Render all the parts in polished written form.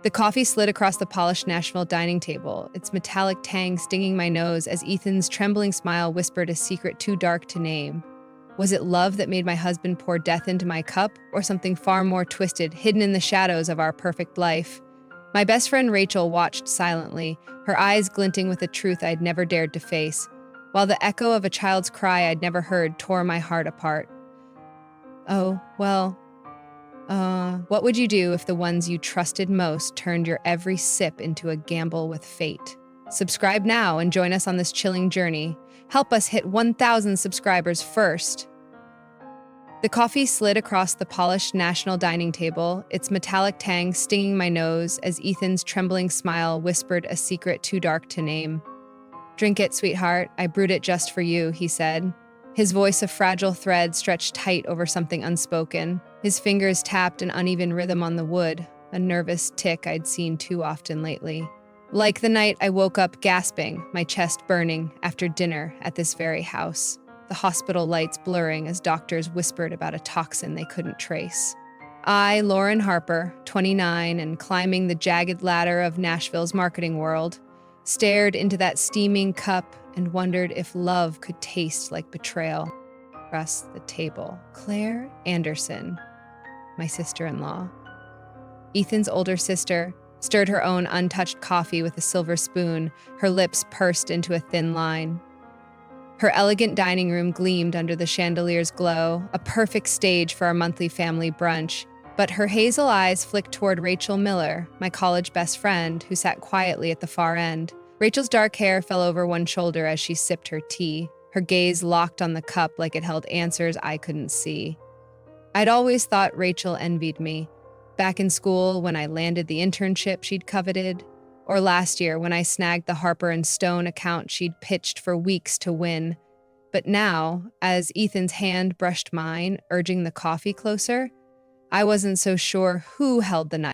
The coffee slid across the polished Nashville dining table, its metallic tang stinging my nose as Ethan's trembling smile whispered a secret too dark to name. Was it love that made my husband pour death into my cup, or something far more twisted, hidden in the shadows of our perfect life? My best friend Rachel watched silently, her eyes glinting with a truth I'd never dared to face, while the echo of a child's cry I'd never heard tore my heart apart. Oh, well, what would you do if the ones you trusted most turned your every sip into a gamble with fate? Subscribe now and join us on this chilling journey. Help us hit 1,000 subscribers first. The coffee slid across the polished national dining table, its metallic tang stinging my nose as Ethan's trembling smile whispered a secret too dark to name. "Drink it, sweetheart. I brewed it just for you," he said. His voice a fragile thread stretched tight over something unspoken. His fingers tapped an uneven rhythm on the wood, a nervous tick I'd seen too often lately. Like the night I woke up gasping, my chest burning, after dinner at this very house, the hospital lights blurring as doctors whispered about a toxin they couldn't trace. I, Lauren Harper, 29 and climbing the jagged ladder of Nashville's marketing world, stared into that steaming cup and wondered if love could taste like betrayal. Across the table, Claire Anderson, my sister-in-law. Ethan's older sister stirred her own untouched coffee with a silver spoon, her lips pursed into a thin line. Her elegant dining room gleamed under the chandelier's glow, a perfect stage for our monthly family brunch, but her hazel eyes flicked toward Rachel Miller, my college best friend, who sat quietly at the far end. Rachel's dark hair fell over one shoulder as she sipped her tea, her gaze locked on the cup like it held answers I couldn't see. I'd always thought Rachel envied me, back in school when I landed the internship she'd coveted, or last year when I snagged the Harper & Stone account she'd pitched for weeks to win. But now, as Ethan's hand brushed mine, urging the coffee closer, I wasn't so sure who held the knife.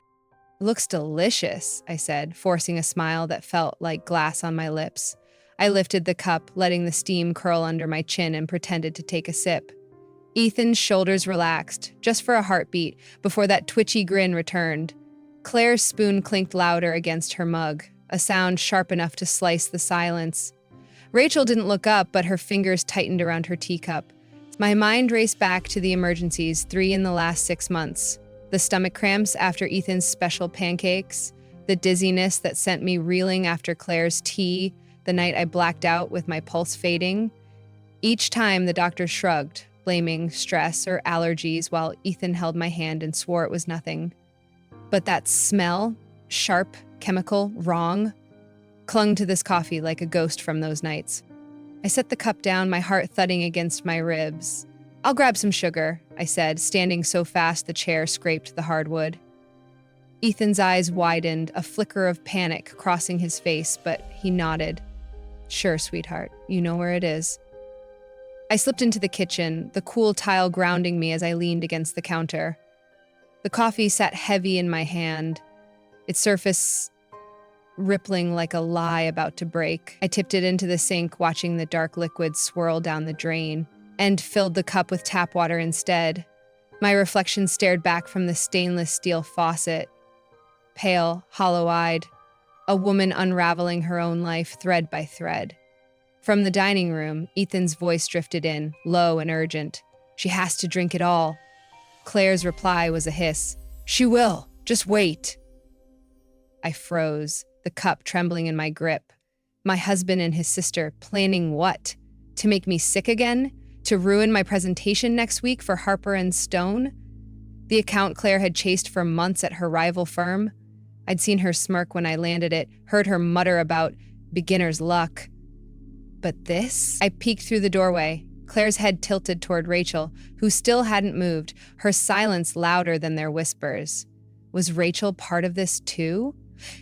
"Looks delicious," I said, forcing a smile that felt like glass on my lips. I lifted the cup, letting the steam curl under my chin, and pretended to take a sip. Ethan's shoulders relaxed, just for a heartbeat, before that twitchy grin returned. Claire's spoon clinked louder against her mug, a sound sharp enough to slice the silence. Rachel didn't look up, but her fingers tightened around her teacup. My mind raced back to the emergencies, 3 in the last 6 months. The stomach cramps after Ethan's special pancakes, the dizziness that sent me reeling after Claire's tea, the night I blacked out with my pulse fading. Each time the doctor shrugged, blaming stress or allergies, while Ethan held my hand and swore it was nothing. But that smell, sharp, chemical, wrong, clung to this coffee like a ghost from those nights. I set the cup down, my heart thudding against my ribs. "I'll grab some sugar," I said, standing so fast the chair scraped the hardwood. Ethan's eyes widened, a flicker of panic crossing his face, but he nodded. "Sure, sweetheart, you know where it is." I slipped into the kitchen, the cool tile grounding me as I leaned against the counter. The coffee sat heavy in my hand, its surface rippling like a lie about to break. I tipped it into the sink, watching the dark liquid swirl down the drain, and filled the cup with tap water instead. My reflection stared back from the stainless steel faucet, pale, hollow-eyed, a woman unraveling her own life thread by thread. From the dining room, Ethan's voice drifted in, low and urgent. "She has to drink it all." Claire's reply was a hiss. "She will. Just wait." I froze, the cup trembling in my grip. My husband and his sister planning what? To make me sick again? To ruin my presentation next week for Harper & Stone? The account Claire had chased for months at her rival firm? I'd seen her smirk when I landed it, heard her mutter about beginner's luck. But this? I peeked through the doorway, Claire's head tilted toward Rachel, who still hadn't moved, her silence louder than their whispers. Was Rachel part of this too?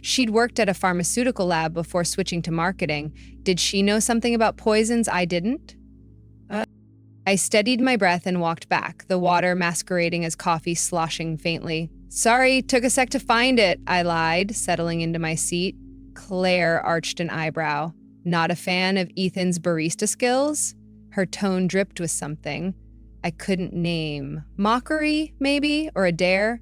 She'd worked at a pharmaceutical lab before switching to marketing. Did she know something about poisons I didn't? I steadied my breath and walked back, the water masquerading as coffee sloshing faintly. "Sorry, took a sec to find it," I lied, settling into my seat. Claire arched an eyebrow. Not a fan of Ethan's barista skills? Her tone dripped with something I couldn't name. Mockery, maybe? Or a dare?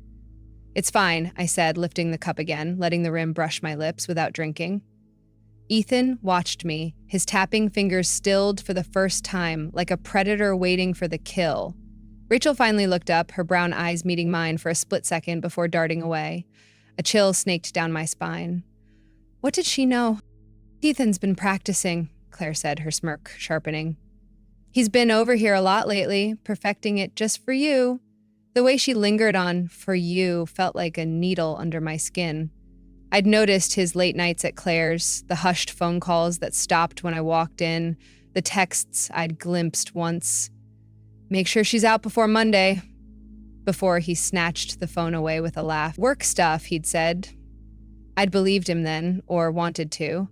It's fine, I said, lifting the cup again, letting the rim brush my lips without drinking. Ethan watched me, his tapping fingers stilled for the first time, like a predator waiting for the kill. Rachel finally looked up, her brown eyes meeting mine for a split second before darting away. A chill snaked down my spine. What did she know? Ethan's been practicing, Claire said, her smirk sharpening. He's been over here a lot lately, perfecting it just for you. The way she lingered on "for you" felt like a needle under my skin. I'd noticed his late nights at Claire's, the hushed phone calls that stopped when I walked in, the texts I'd glimpsed once. Make sure she's out before Monday. Before he snatched the phone away with a laugh. Work stuff, he'd said. I'd believed him then, or wanted to.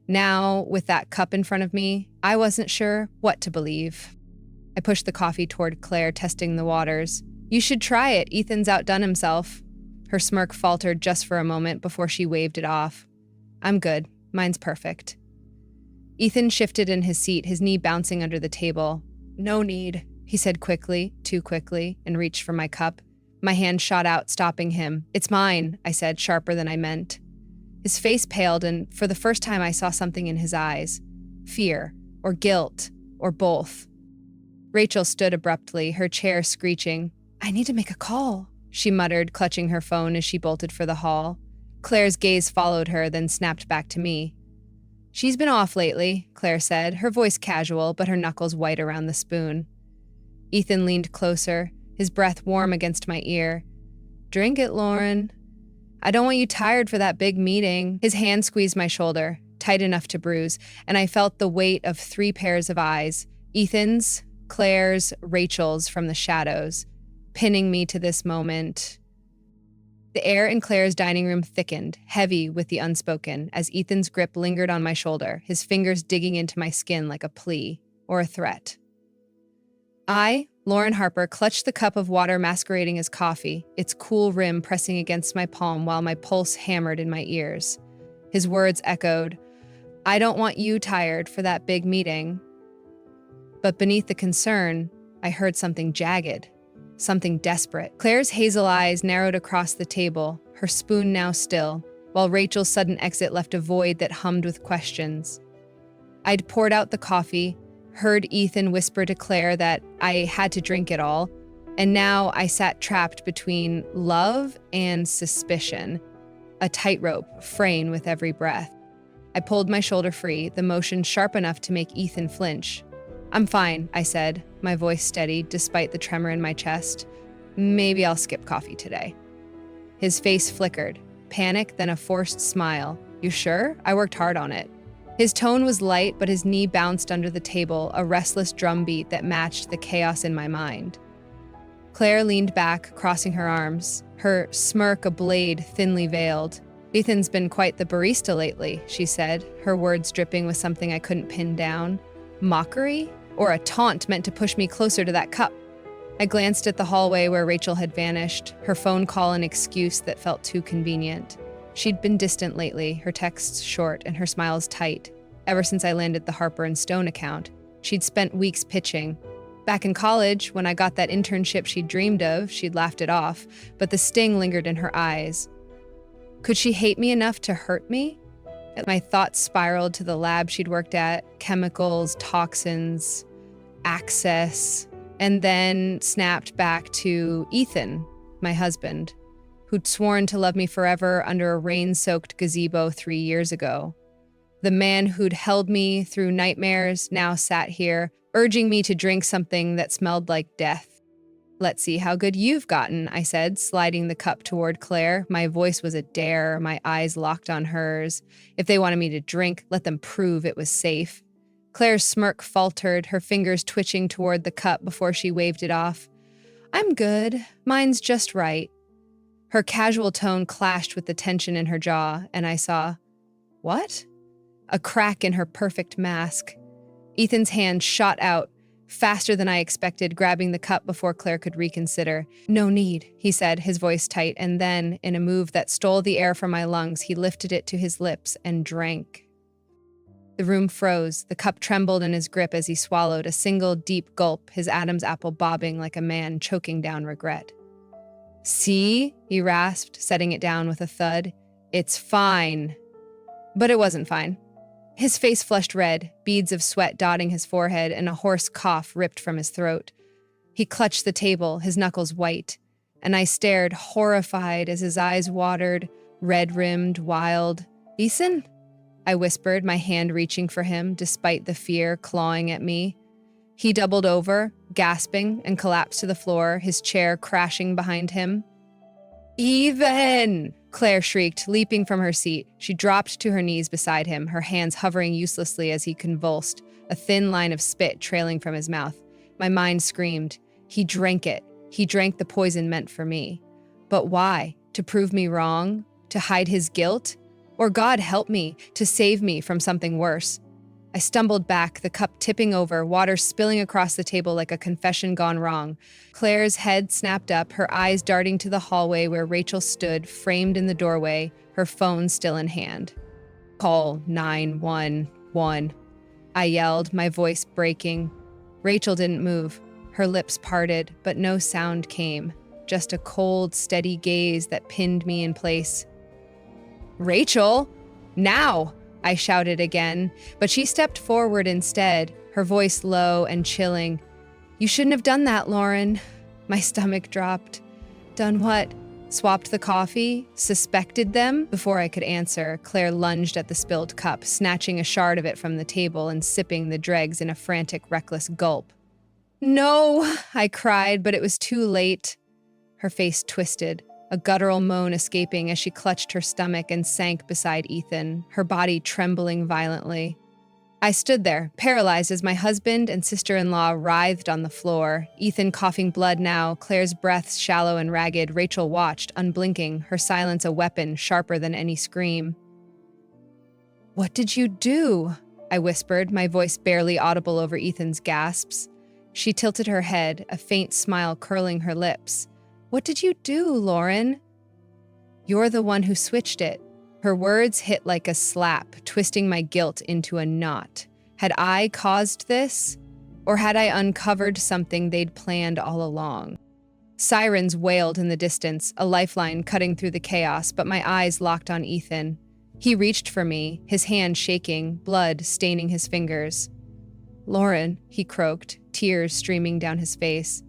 Now, with that cup in front of me, I wasn't sure what to believe. I pushed the coffee toward Claire, testing the waters. You should try it. Ethan's outdone himself. Her smirk faltered just for a moment before she waved it off. I'm good. Mine's perfect. Ethan shifted in his seat, his knee bouncing under the table. No need, he said quickly, too quickly, and reached for my cup. My hand shot out, stopping him. It's mine, I said, sharper than I meant. His face paled, and for the first time I saw something in his eyes. Fear, or guilt, or both. Rachel stood abruptly, her chair screeching. I need to make a call, she muttered, clutching her phone as she bolted for the hall. Claire's gaze followed her, then snapped back to me. She's been off lately, Claire said, her voice casual, but her knuckles white around the spoon. Ethan leaned closer, his breath warm against my ear. Drink it, Lauren. I don't want you tired for that big meeting. His hand squeezed my shoulder, tight enough to bruise, and I felt the weight of 3 pairs of eyes, Ethan's, Claire's, Rachel's from the shadows, pinning me to this moment. The air in Claire's dining room thickened, heavy with the unspoken, as Ethan's grip lingered on my shoulder, his fingers digging into my skin like a plea or a threat. I, Lauren Harper, clutched the cup of water masquerading as coffee, its cool rim pressing against my palm while my pulse hammered in my ears. His words echoed, I don't want you tired for that big meeting. But beneath the concern, I heard something jagged, something desperate. Claire's hazel eyes narrowed across the table, her spoon now still, while Rachel's sudden exit left a void that hummed with questions. I'd poured out the coffee, heard Ethan whisper to Claire that I had to drink it all, and now I sat trapped between love and suspicion, a tightrope fraying with every breath. I pulled my shoulder free, the motion sharp enough to make Ethan flinch. I'm fine, I said, my voice steady despite the tremor in my chest. Maybe I'll skip coffee today. His face flickered, panic, then a forced smile. You sure? I worked hard on it. His tone was light, but his knee bounced under the table, a restless drumbeat that matched the chaos in my mind. Claire leaned back, crossing her arms, her smirk a blade thinly veiled. Ethan's been quite the barista lately, she said, her words dripping with something I couldn't pin down. Mockery? Or a taunt meant to push me closer to that cup? I glanced at the hallway where Rachel had vanished, her phone call an excuse that felt too convenient. She'd been distant lately, her texts short and her smiles tight. Ever since I landed the Harper and Stone account, she'd spent weeks pitching. Back in college, when I got that internship she'd dreamed of, she'd laughed it off, but the sting lingered in her eyes. Could she hate me enough to hurt me? My thoughts spiraled to the lab she'd worked at, chemicals, toxins, access, and then snapped back to Ethan, my husband, who'd sworn to love me forever under a rain-soaked gazebo 3 years ago. The man who'd held me through nightmares now sat here, urging me to drink something that smelled like death. Let's see how good you've gotten, I said, sliding the cup toward Claire. My voice was a dare, my eyes locked on hers. If they wanted me to drink, let them prove it was safe. Claire's smirk faltered, her fingers twitching toward the cup before she waved it off. I'm good. Mine's just right. Her casual tone clashed with the tension in her jaw, and I saw, what? A crack in her perfect mask. Ethan's hand shot out, faster than I expected, grabbing the cup before Claire could reconsider. No need, he said, his voice tight, and then, in a move that stole the air from my lungs, he lifted it to his lips and drank. The room froze, the cup trembled in his grip as he swallowed a single deep gulp, his Adam's apple bobbing like a man choking down regret. See? He rasped, setting it down with a thud. It's fine. But it wasn't fine. His face flushed red, beads of sweat dotting his forehead, and a hoarse cough ripped from his throat. He clutched the table, his knuckles white, and I stared, horrified, as his eyes watered, red-rimmed, wild. Ethan? I whispered, my hand reaching for him, despite the fear clawing at me. He doubled over, gasping, and collapsed to the floor, his chair crashing behind him. Even! Claire shrieked, leaping from her seat. She dropped to her knees beside him, her hands hovering uselessly as he convulsed, a thin line of spit trailing from his mouth. My mind screamed. He drank it. He drank the poison meant for me. But why? To prove me wrong? To hide his guilt? Or, God help me, to save me from something worse? I stumbled back, the cup tipping over, water spilling across the table like a confession gone wrong. Claire's head snapped up, her eyes darting to the hallway where Rachel stood, framed in the doorway, her phone still in hand. Call 911. I yelled, my voice breaking. Rachel didn't move. Her lips parted, but no sound came, just a cold, steady gaze that pinned me in place. Rachel! Now! I shouted again, but she stepped forward instead, her voice low and chilling. You shouldn't have done that, Lauren. My stomach dropped. Done what? Swapped the coffee? Suspected them? Before I could answer, Claire lunged at the spilled cup, snatching a shard of it from the table and sipping the dregs in a frantic, reckless gulp. No, I cried, but it was too late. Her face twisted, a guttural moan escaping as she clutched her stomach and sank beside Ethan, her body trembling violently. I stood there, paralyzed as my husband and sister-in-law writhed on the floor, Ethan coughing blood now, Claire's breaths shallow and ragged. Rachel watched, unblinking, her silence a weapon sharper than any scream. What did you do? I whispered, my voice barely audible over Ethan's gasps. She tilted her head, a faint smile curling her lips. What did you do, Lauren? You're the one who switched it. Her words hit like a slap, twisting my guilt into a knot. Had I caused this? Or had I uncovered something they'd planned all along? Sirens wailed in the distance, a lifeline cutting through the chaos, but my eyes locked on Ethan. He reached for me, his hand shaking, blood staining his fingers. Lauren, he croaked, tears streaming down his face.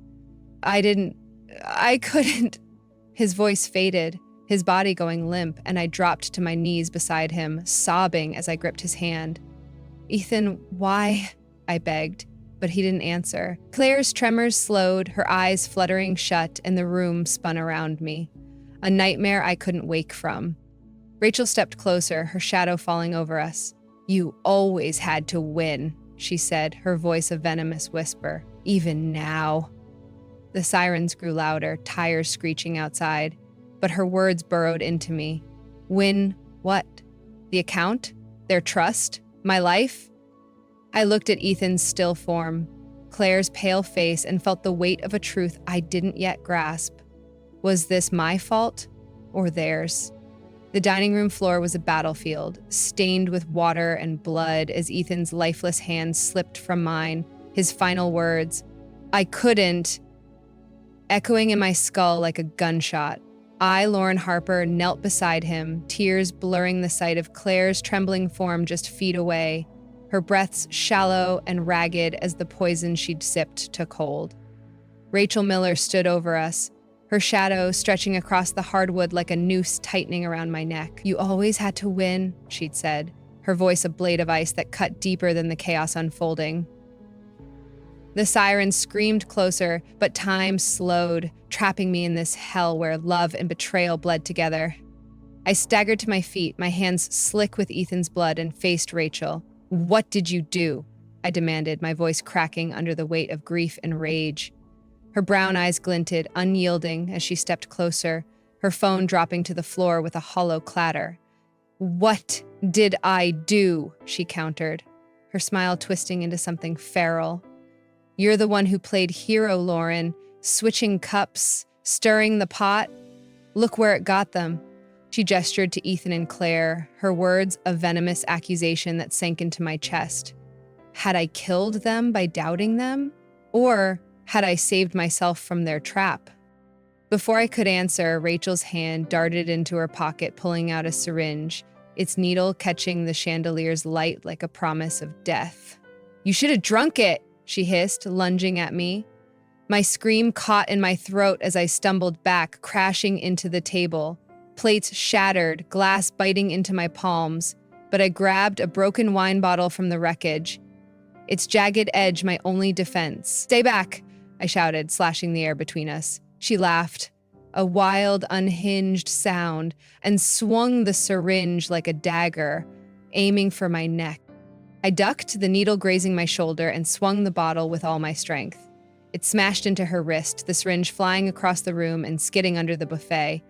I couldn't. His voice faded, his body going limp, and I dropped to my knees beside him, sobbing as I gripped his hand. Ethan, why? I begged, but he didn't answer. Claire's tremors slowed, her eyes fluttering shut, and the room spun around me. A nightmare I couldn't wake from. Rachel stepped closer, her shadow falling over us. You always had to win, she said, her voice a venomous whisper. Even now. The sirens grew louder, tires screeching outside, but her words burrowed into me. Win what? The account? Their trust? My life? I looked at Ethan's still form, Claire's pale face, and felt the weight of a truth I didn't yet grasp. Was this my fault or theirs? The dining room floor was a battlefield, stained with water and blood as Ethan's lifeless hand slipped from mine, his final words, I couldn't, echoing in my skull like a gunshot. I, Lauren Harper, knelt beside him, tears blurring the sight of Claire's trembling form just feet away, her breaths shallow and ragged as the poison she'd sipped took hold. Rachel Miller stood over us, her shadow stretching across the hardwood like a noose tightening around my neck. You always had to win, she'd said, her voice a blade of ice that cut deeper than the chaos unfolding. The sirens screamed closer, but time slowed, trapping me in this hell where love and betrayal bled together. I staggered to my feet, my hands slick with Ethan's blood, and faced Rachel. What did you do? I demanded, my voice cracking under the weight of grief and rage. Her brown eyes glinted, unyielding, as she stepped closer, her phone dropping to the floor with a hollow clatter. What did I do? She countered, her smile twisting into something feral. You're the one who played hero, Lauren, switching cups, stirring the pot. Look where it got them. She gestured to Ethan and Claire, her words a venomous accusation that sank into my chest. Had I killed them by doubting them? Or had I saved myself from their trap? Before I could answer, Rachel's hand darted into her pocket, pulling out a syringe, its needle catching the chandelier's light like a promise of death. "You should have drunk it," she hissed, lunging at me. My scream caught in my throat as I stumbled back, crashing into the table. Plates shattered, glass biting into my palms, but I grabbed a broken wine bottle from the wreckage, its jagged edge my only defense. "Stay back," I shouted, slashing the air between us. She laughed, a wild, unhinged sound, and swung the syringe like a dagger, aiming for my neck. I ducked, the needle grazing my shoulder, and swung the bottle with all my strength. It smashed into her wrist, the syringe flying across the room and skidding under the buffet.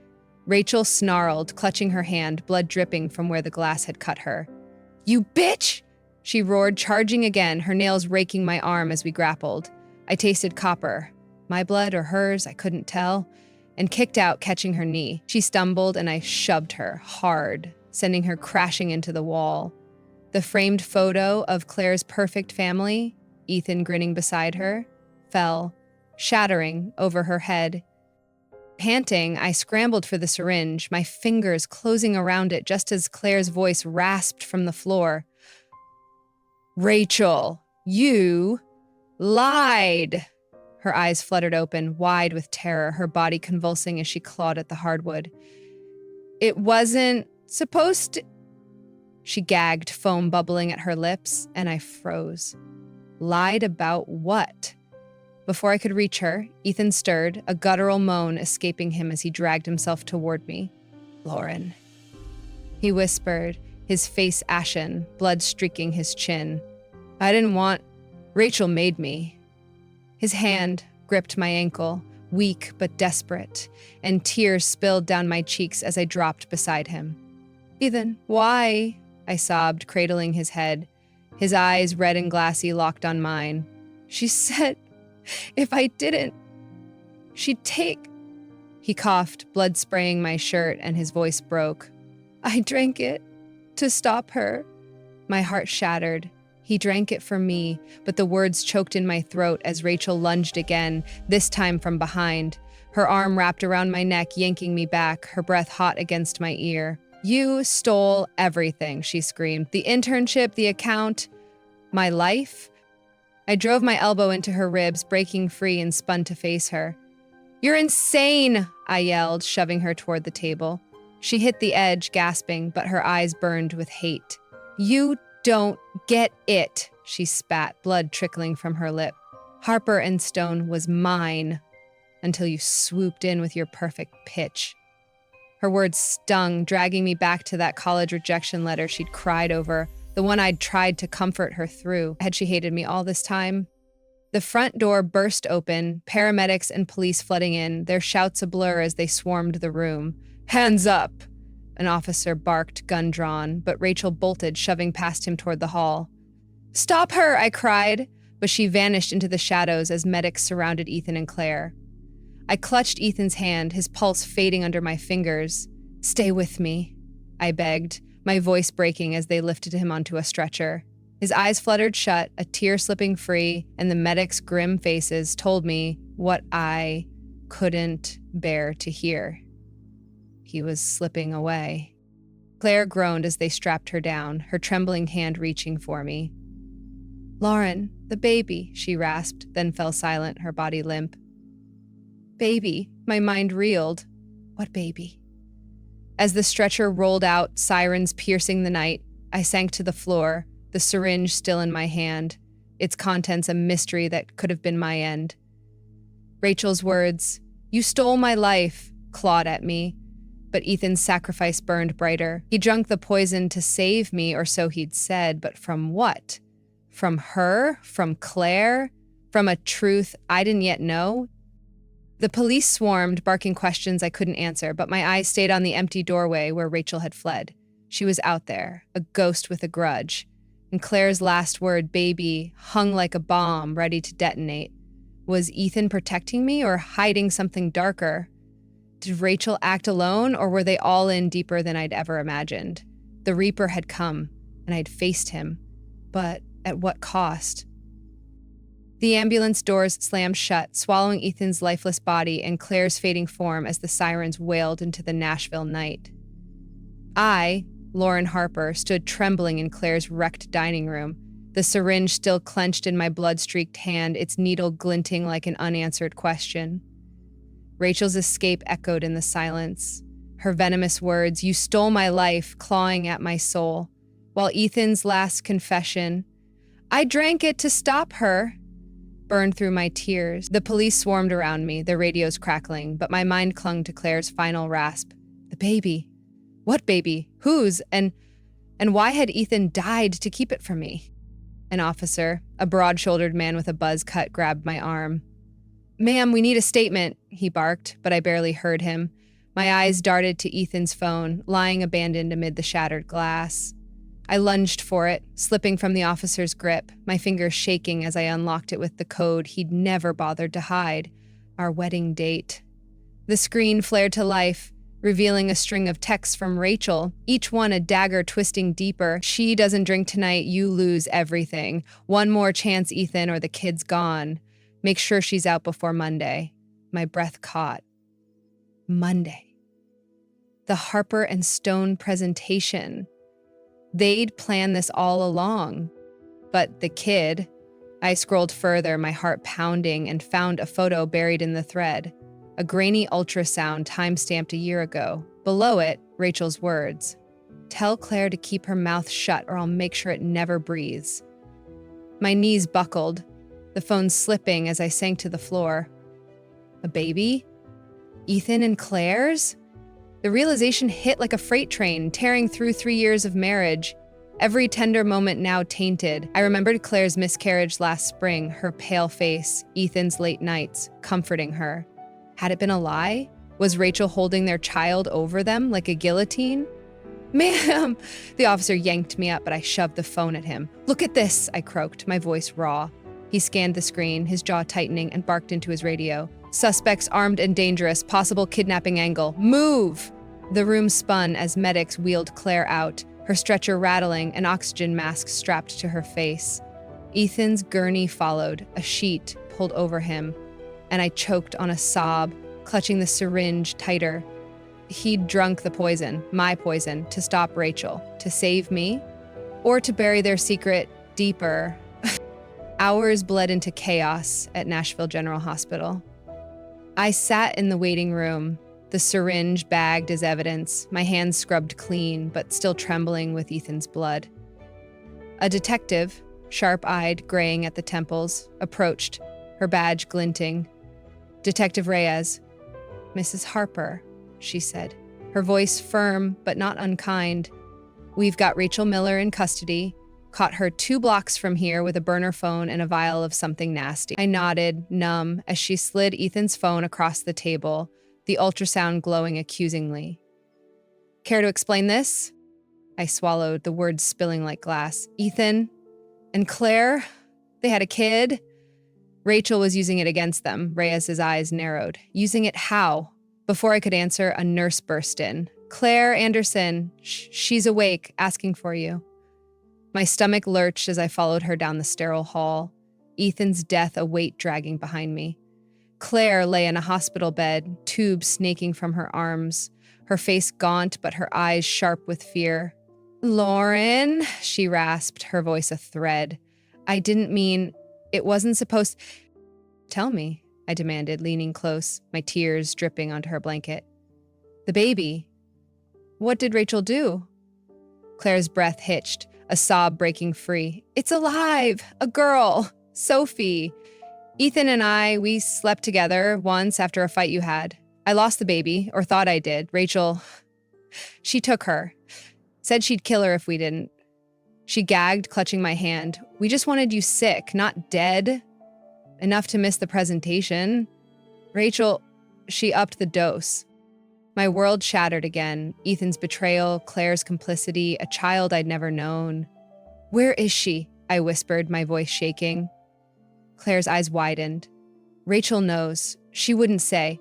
Rachel snarled, clutching her hand, blood dripping from where the glass had cut her. "You bitch!" she roared, charging again, her nails raking my arm as we grappled. I tasted copper. My blood or hers, I couldn't tell, and kicked out, catching her knee. She stumbled, and I shoved her hard, sending her crashing into the wall. The framed photo of Claire's perfect family, Ethan grinning beside her, fell, shattering over her head. Panting, I scrambled for the syringe, my fingers closing around it just as Claire's voice rasped from the floor. "Rachel, you lied!" Her eyes fluttered open, wide with terror, her body convulsing as she clawed at the hardwood. "It wasn't supposed to..." She gagged, foam bubbling at her lips, and I froze. Lied about what? Before I could reach her, Ethan stirred, a guttural moan escaping him as he dragged himself toward me. "Lauren," he whispered, his face ashen, blood streaking his chin. "I didn't want... Rachel made me." His hand gripped my ankle, weak but desperate, and tears spilled down my cheeks as I dropped beside him. "Ethan, why?" I sobbed, cradling his head, his eyes red and glassy locked on mine. "She said if I didn't, she'd take..." He coughed, blood spraying my shirt, and his voice broke. "I drank it to stop her." My heart shattered. He drank it for me, but the words choked in my throat as Rachel lunged again, this time from behind. Her arm wrapped around my neck, yanking me back, her breath hot against my ear. "You stole everything," she screamed. "The internship, the account, my life." I drove my elbow into her ribs, breaking free and spun to face her. "You're insane!" I yelled, shoving her toward the table. She hit the edge, gasping, but her eyes burned with hate. "You don't get it," she spat, blood trickling from her lip. "Harper and Stone was mine until you swooped in with your perfect pitch." Her words stung, dragging me back to that college rejection letter she'd cried over, the one I'd tried to comfort her through. Had she hated me all this time? The front door burst open, paramedics and police flooding in, their shouts a blur as they swarmed the room. "Hands up!" An officer barked, gun drawn, but Rachel bolted, shoving past him toward the hall. "Stop her!" I cried, but she vanished into the shadows as medics surrounded Ethan and Claire. I clutched Ethan's hand, his pulse fading under my fingers. "Stay with me," I begged, my voice breaking as they lifted him onto a stretcher. His eyes fluttered shut, a tear slipping free, and the medics' grim faces told me what I couldn't bear to hear. He was slipping away. Claire groaned as they strapped her down, her trembling hand reaching for me. "Lauren, the baby," she rasped, then fell silent, her body limp. "Baby," my mind reeled. What baby? As the stretcher rolled out, sirens piercing the night, I sank to the floor, the syringe still in my hand, its contents a mystery that could have been my end. Rachel's words, "You stole my life," clawed at me, but Ethan's sacrifice burned brighter. He drank the poison to save me, or so he'd said, but from what? From her? From Claire? From a truth I didn't yet know? The police swarmed, barking questions I couldn't answer, but my eyes stayed on the empty doorway where Rachel had fled. She was out there, a ghost with a grudge. And Claire's last word, "baby," hung like a bomb, ready to detonate. Was Ethan protecting me or hiding something darker? Did Rachel act alone, or were they all in deeper than I'd ever imagined? The Reaper had come, and I'd faced him. But at what cost? The ambulance doors slammed shut, swallowing Ethan's lifeless body and Claire's fading form as the sirens wailed into the Nashville night. I, Lauren Harper, stood trembling in Claire's wrecked dining room, the syringe still clenched in my blood-streaked hand, its needle glinting like an unanswered question. Rachel's escape echoed in the silence. Her venomous words, "You stole my life," clawing at my soul, while Ethan's last confession, "I drank it to stop her," burned through my tears. The police swarmed around me, the radios crackling, but my mind clung to Claire's final rasp. The baby. What baby? Whose? And why had Ethan died to keep it from me? An officer, a broad-shouldered man with a buzz cut, grabbed my arm. "Ma'am, we need a statement," he barked, but I barely heard him. My eyes darted to Ethan's phone, lying abandoned amid the shattered glass. I lunged for it, slipping from the officer's grip, my fingers shaking as I unlocked it with the code he'd never bothered to hide, our wedding date. The screen flared to life, revealing a string of texts from Rachel, each one a dagger twisting deeper. "She doesn't drink tonight, you lose everything. One more chance, Ethan, or the kid's gone. Make sure she's out before Monday." My breath caught. Monday. The Harper and Stone presentation. They'd planned this all along. But the kid... I scrolled further, my heart pounding, and found a photo buried in the thread. A grainy ultrasound time-stamped a year ago. Below it, Rachel's words. "Tell Claire to keep her mouth shut or I'll make sure it never breathes." My knees buckled, the phone slipping as I sank to the floor. A baby? Ethan and Claire's? The realization hit like a freight train, tearing through 3 years of marriage. Every tender moment now tainted. I remembered Claire's miscarriage last spring, her pale face, Ethan's late nights, comforting her. Had it been a lie? Was Rachel holding their child over them like a guillotine? "Ma'am!" The officer yanked me up, but I shoved the phone at him. "Look at this!" I croaked, my voice raw. He scanned the screen, his jaw tightening, and barked into his radio. "Suspects armed and dangerous, possible kidnapping angle. Move!" The room spun as medics wheeled Claire out, her stretcher rattling, an oxygen mask strapped to her face. Ethan's gurney followed, a sheet pulled over him, and I choked on a sob, clutching the syringe tighter. He'd drunk the poison, my poison, to stop Rachel, to save me, or to bury their secret deeper. Hours bled into chaos at Nashville General Hospital. I sat in the waiting room, the syringe bagged as evidence, my hands scrubbed clean, but still trembling with Ethan's blood. A detective, sharp-eyed, graying at the temples, approached, her badge glinting. "Detective Reyes." "Mrs. Harper," she said, her voice firm but not unkind. "We've got Rachel Miller in custody. Caught her 2 blocks from here with a burner phone and a vial of something nasty." I nodded, numb, as she slid Ethan's phone across the table, the ultrasound glowing accusingly. "Care to explain this?" I swallowed, the words spilling like glass. "Ethan and Claire, they had a kid." Rachel was using it against them. Reyes's eyes narrowed. "Using it how?" Before I could answer, a nurse burst in. "Claire Anderson, she's awake, asking for you." My stomach lurched as I followed her down the sterile hall, Ethan's death a weight dragging behind me. Claire lay in a hospital bed, tubes snaking from her arms, her face gaunt but her eyes sharp with fear. "Lauren," she rasped, her voice a thread. "I didn't mean... It wasn't supposed..." "Tell me," I demanded, leaning close, my tears dripping onto her blanket. "The baby. What did Rachel do?" Claire's breath hitched, a sob breaking free. "It's alive! A girl! Sophie! Ethan and I, we slept together once after a fight you had. I lost the baby, or thought I did. Rachel... She took her. Said she'd kill her if we didn't." She gagged, clutching my hand. "We just wanted you sick, not dead. Enough to miss the presentation. Rachel..." She upped the dose. My world shattered again. Ethan's betrayal, Claire's complicity, a child I'd never known. "Where is she?" I whispered, my voice shaking. Claire's eyes widened. "Rachel knows. She wouldn't say."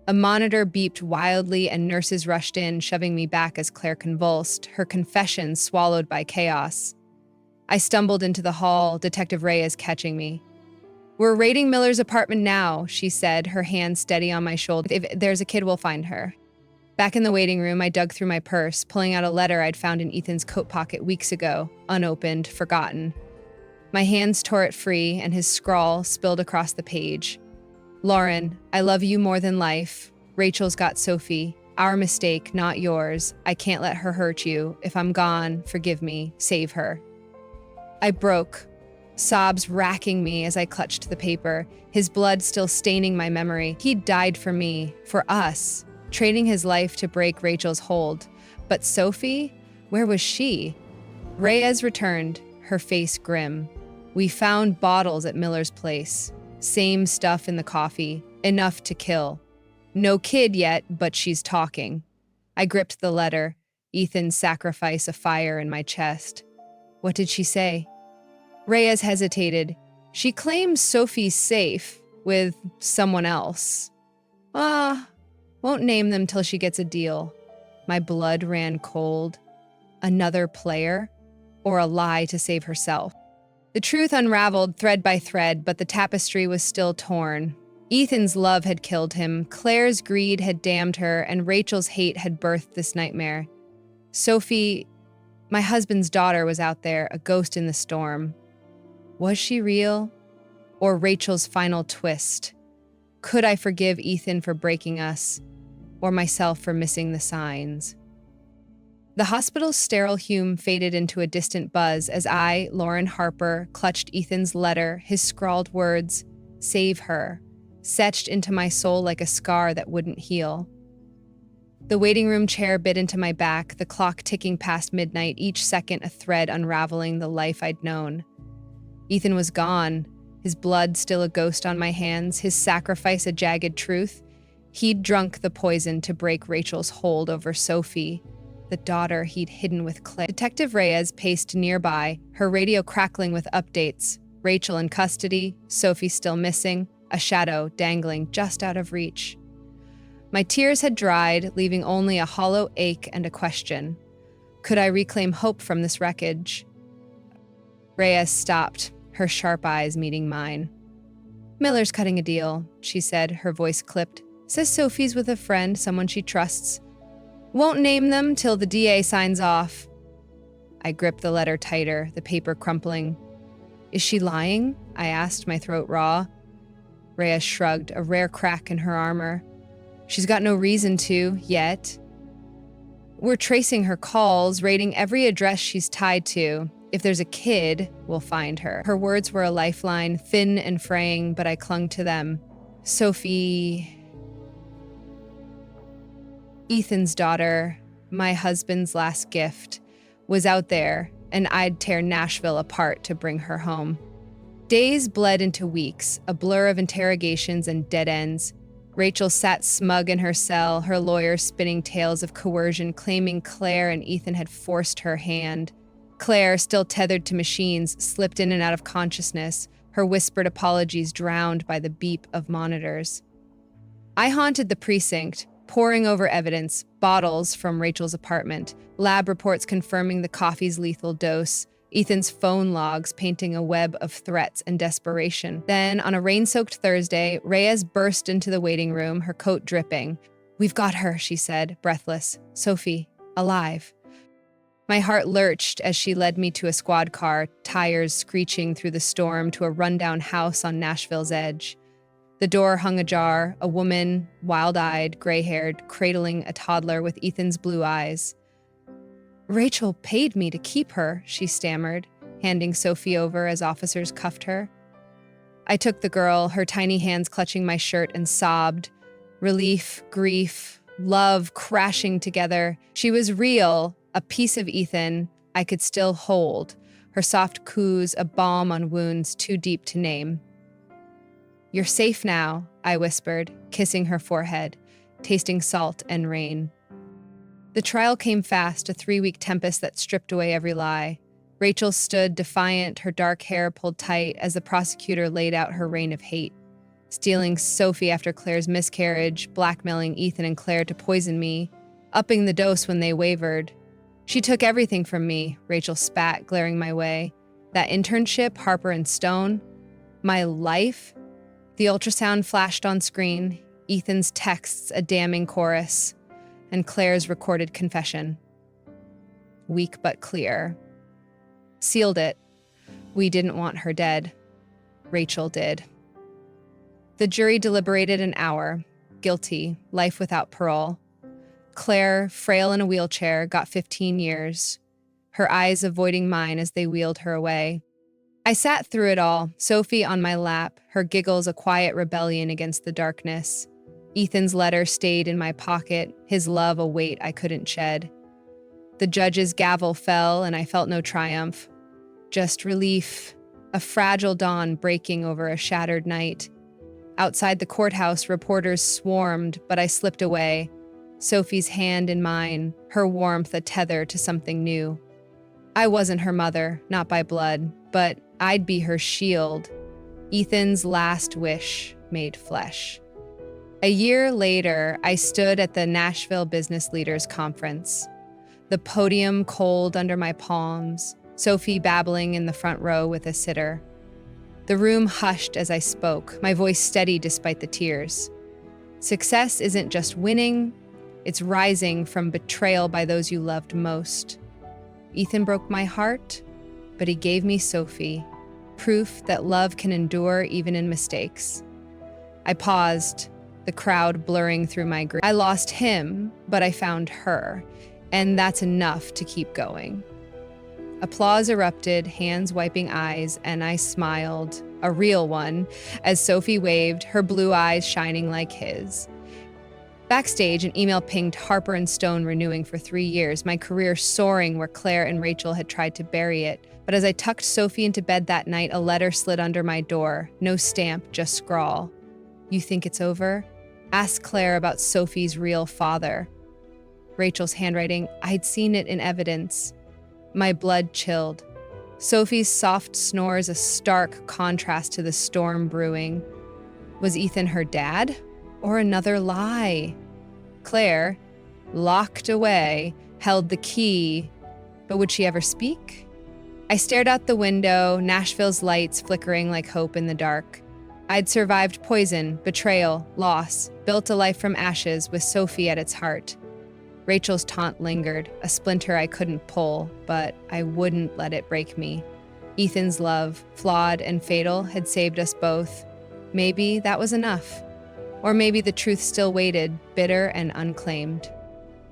A monitor beeped wildly and nurses rushed in, shoving me back as Claire convulsed, her confession swallowed by chaos. I stumbled into the hall, Detective Reyes catching me. We're raiding Miller's apartment now, she said, her hand steady on my shoulder. If there's a kid, we'll find her. Back in the waiting room, I dug through my purse, pulling out a letter I'd found in Ethan's coat pocket weeks ago, unopened, forgotten. My hands tore it free, and his scrawl spilled across the page. Lauren, I love you more than life. Rachel's got Sophie. Our mistake, not yours. I can't let her hurt you. If I'm gone, forgive me. Save her. I broke, sobs racking me as I clutched the paper, his blood still staining my memory. He'd died for me, for us, trading his life to break Rachel's hold. But Sophie? Where was she? Reyes returned, her face grim. We found bottles at Miller's place. Same stuff in the coffee, enough to kill. No kid yet, but she's talking. I gripped the letter, Ethan's sacrifice afire in my chest. What did she say? Reyes hesitated. She claims Sophie's safe with someone else. Won't name them till she gets a deal. My blood ran cold. Another player? Or a lie to save herself? The truth unraveled thread by thread, but the tapestry was still torn. Ethan's love had killed him, Claire's greed had damned her, and Rachel's hate had birthed this nightmare. Sophie, my husband's daughter, was out there, a ghost in the storm. Was she real? Or Rachel's final twist? Could I forgive Ethan for breaking us? Or myself for missing the signs? The hospital's sterile hume faded into a distant buzz as I, Lauren Harper, clutched Ethan's letter, his scrawled words, "Save her," setched into my soul like a scar that wouldn't heal. The waiting room chair bit into my back, the clock ticking past midnight, each second a thread unraveling the life I'd known. Ethan was gone, his blood still a ghost on my hands, his sacrifice a jagged truth. He'd drunk the poison to break Rachel's hold over Sophie, the daughter he'd hidden with Claire. Detective Reyes paced nearby, her radio crackling with updates. Rachel in custody, Sophie still missing, a shadow dangling just out of reach. My tears had dried, leaving only a hollow ache and a question. Could I reclaim hope from this wreckage? Reyes stopped, her sharp eyes meeting mine. Miller's cutting a deal, she said, her voice clipped. Says Sophie's with a friend, someone she trusts. Won't name them till the DA signs off. I gripped the letter tighter, the paper crumpling. Is she lying? I asked, my throat raw. Reyes shrugged, a rare crack in her armor. She's got no reason to, yet. We're tracing her calls, rating every address she's tied to. If there's a kid, we'll find her. Her words were a lifeline, thin and fraying, but I clung to them. Sophie... Ethan's daughter, my husband's last gift, was out there, and I'd tear Nashville apart to bring her home. Days bled into weeks, a blur of interrogations and dead ends. Rachel sat smug in her cell, her lawyer spinning tales of coercion, claiming Claire and Ethan had forced her hand. Claire, still tethered to machines, slipped in and out of consciousness, her whispered apologies drowned by the beep of monitors. I haunted the precinct, poring over evidence, bottles from Rachel's apartment, lab reports confirming the coffee's lethal dose, Ethan's phone logs painting a web of threats and desperation. Then, on a rain-soaked Thursday, Reyes burst into the waiting room, her coat dripping. We've got her, she said, breathless. Sophie, alive. My heart lurched as she led me to a squad car, tires screeching through the storm to a rundown house on Nashville's edge. The door hung ajar, a woman, wild-eyed, gray-haired, cradling a toddler with Ethan's blue eyes. Rachel paid me to keep her, she stammered, handing Sophie over as officers cuffed her. I took the girl, her tiny hands clutching my shirt, and sobbed. Relief, grief, love crashing together. She was real, a piece of Ethan I could still hold, her soft coos a balm on wounds too deep to name. You're safe now, I whispered, kissing her forehead, tasting salt and rain. The trial came fast, a 3-week tempest that stripped away every lie. Rachel stood defiant, her dark hair pulled tight as the prosecutor laid out her reign of hate. Stealing Sophie after Claire's miscarriage, blackmailing Ethan and Claire to poison me, upping the dose when they wavered. She took everything from me, Rachel spat, glaring my way. That internship, Harper and Stone. My life? The ultrasound flashed on screen, Ethan's texts a damning chorus, and Claire's recorded confession. Weak but clear. Sealed it. We didn't want her dead. Rachel did. The jury deliberated an hour. Guilty, life without parole. Claire, frail in a wheelchair, got 15 years, her eyes avoiding mine as they wheeled her away. I sat through it all, Sophie on my lap, her giggles a quiet rebellion against the darkness. Ethan's letter stayed in my pocket, his love a weight I couldn't shed. The judge's gavel fell, and I felt no triumph. Just relief, a fragile dawn breaking over a shattered night. Outside the courthouse, reporters swarmed, but I slipped away, Sophie's hand in mine, her warmth a tether to something new. I wasn't her mother, not by blood, but I'd be her shield, Ethan's last wish made flesh. A year later, I stood at the Nashville Business Leaders Conference, the podium cold under my palms, Sophie babbling in the front row with a sitter. The room hushed as I spoke, my voice steady despite the tears. Success isn't just winning, it's rising from betrayal by those you loved most. Ethan broke my heart, but he gave me Sophie, proof that love can endure even in mistakes. I paused, the crowd blurring through my grief. I lost him, but I found her, and that's enough to keep going. Applause erupted, hands wiping eyes, and I smiled, a real one, as Sophie waved, her blue eyes shining like his. Backstage, an email pinged Harper and Stone renewing for 3 years, my career soaring where Claire and Rachel had tried to bury it. But as I tucked Sophie into bed that night, a letter slid under my door. No stamp, just scrawl. You think it's over? Ask Claire about Sophie's real father. Rachel's handwriting, I'd seen it in evidence. My blood chilled. Sophie's soft snores a stark contrast to the storm brewing. Was Ethan her dad? Or another lie? Claire, locked away, held the key, but would she ever speak? I stared out the window, Nashville's lights flickering like hope in the dark. I'd survived poison, betrayal, loss, built a life from ashes with Sophie at its heart. Rachel's taunt lingered, a splinter I couldn't pull, but I wouldn't let it break me. Ethan's love, flawed and fatal, had saved us both. Maybe that was enough. Or maybe the truth still waited, bitter and unclaimed.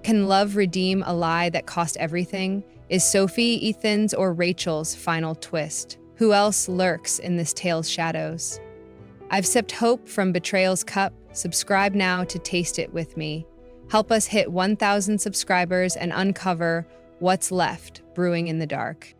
Can love redeem a lie that cost everything? Is Sophie Ethan's or Rachel's final twist? Who else lurks in this tale's shadows? I've sipped hope from betrayal's cup. Subscribe now to taste it with me. Help us hit 1,000 subscribers and uncover what's left brewing in the dark.